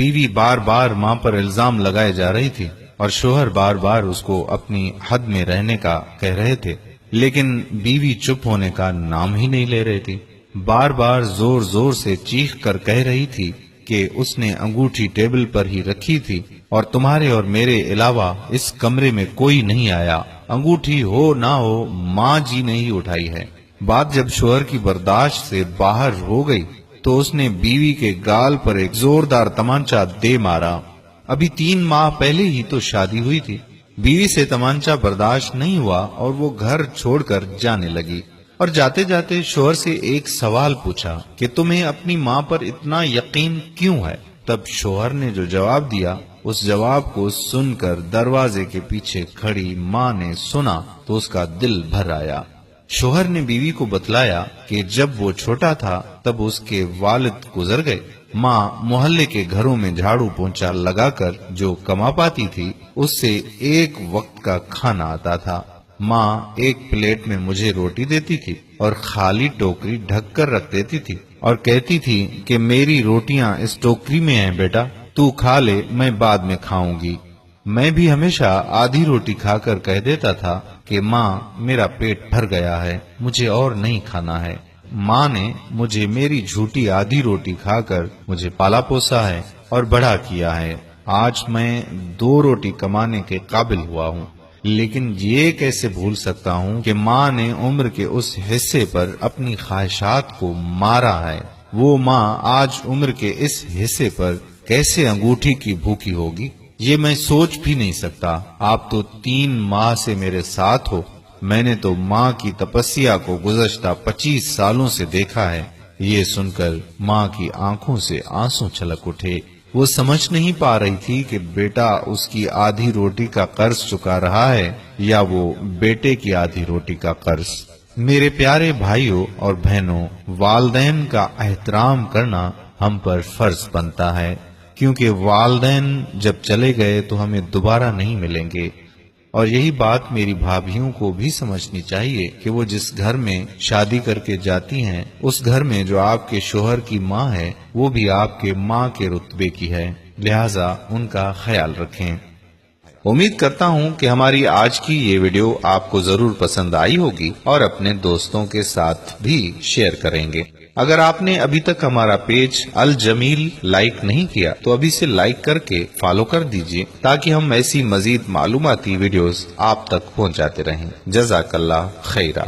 بیوی بار بار ماں پر الزام لگائے جا رہی تھی اور شوہر بار بار اس کو اپنی حد میں رہنے کا کہہ رہے تھے، لیکن بیوی چپ ہونے کا نام ہی نہیں لے رہی تھی۔ بار بار زور زور سے چیخ کر کہہ رہی تھی کہ اس نے انگوٹھی ٹیبل پر ہی رکھی تھی اور تمہارے اور میرے علاوہ اس کمرے میں کوئی نہیں آیا، انگوٹھی ہو نہ ہو ماں جی نے ہی اٹھائی ہے۔ بات جب شوہر کی برداشت سے باہر ہو گئی تو اس نے بیوی کے گال پر ایک زوردار تمانچہ دے مارا۔ ابھی 3 ماہ پہلے ہی تو شادی ہوئی تھی۔ بیوی سے تمانچہ برداشت نہیں ہوا اور وہ گھر چھوڑ کر جانے لگی، اور جاتے جاتے شوہر سے ایک سوال پوچھا کہ تمہیں اپنی ماں پر اتنا یقین کیوں ہے؟ تب شوہر نے جو جواب دیا، اس جواب کو سن کر دروازے کے پیچھے کھڑی ماں نے سنا تو اس کا دل بھر آیا۔ شوہر نے بیوی کو بتلایا کہ جب وہ چھوٹا تھا تب اس کے والد گزر گئے۔ ماں محلے کے گھروں میں جھاڑو پونچھا لگا کر جو کما پاتی تھی اس سے ایک وقت کا کھانا آتا تھا۔ ماں ایک پلیٹ میں مجھے روٹی دیتی تھی اور خالی ٹوکری ڈھک کر رکھ دیتی تھی اور کہتی تھی کہ میری روٹیاں اس ٹوکری میں ہیں بیٹا، تو کھا لے، میں بعد میں کھاؤں گی۔ میں بھی ہمیشہ آدھی روٹی کھا کر کہہ دیتا تھا کہ ماں میرا پیٹ بھر گیا ہے، مجھے اور نہیں کھانا ہے۔ ماں نے مجھے میری جھوٹی آدھی روٹی کھا کر مجھے پالا پوسا ہے اور بڑا کیا ہے۔ آج میں 2 روٹی کمانے کے قابل ہوا ہوں، لیکن یہ کیسے بھول سکتا ہوں کہ ماں نے عمر کے اس حصے پر اپنی خواہشات کو مارا ہے۔ وہ ماں آج عمر کے اس حصے پر کیسے انگوٹھی کی بھوکی ہوگی، یہ میں سوچ بھی نہیں سکتا۔ آپ تو 3 ماہ سے میرے ساتھ ہو، میں نے تو ماں کی تپسیا کو گزشتہ 25 سالوں سے دیکھا ہے۔ یہ سن کر ماں کی آنکھوں سے آنسو چھلک اٹھے۔ وہ سمجھ نہیں پا رہی تھی کہ بیٹا اس کی آدھی روٹی کا قرض چکا رہا ہے یا وہ بیٹے کی آدھی روٹی کا قرض۔ میرے پیارے بھائیوں اور بہنوں، والدین کا احترام کرنا ہم پر فرض بنتا ہے، کیونکہ والدین جب چلے گئے تو ہمیں دوبارہ نہیں ملیں گے۔ اور یہی بات میری بھابھیوں کو بھی سمجھنی چاہیے کہ وہ جس گھر میں شادی کر کے جاتی ہیں اس گھر میں جو آپ کے شوہر کی ماں ہے وہ بھی آپ کے ماں کے رتبے کی ہے، لہٰذا ان کا خیال رکھیں۔ امید کرتا ہوں کہ ہماری آج کی یہ ویڈیو آپ کو ضرور پسند آئی ہوگی اور اپنے دوستوں کے ساتھ بھی شیئر کریں گے۔ اگر آپ نے ابھی تک ہمارا پیج الجمیل لائک نہیں کیا تو ابھی سے لائک کر کے فالو کر دیجیے تاکہ ہم ایسی مزید معلوماتی ویڈیوز آپ تک پہنچاتے رہیں۔ جزاک اللہ خیرہ۔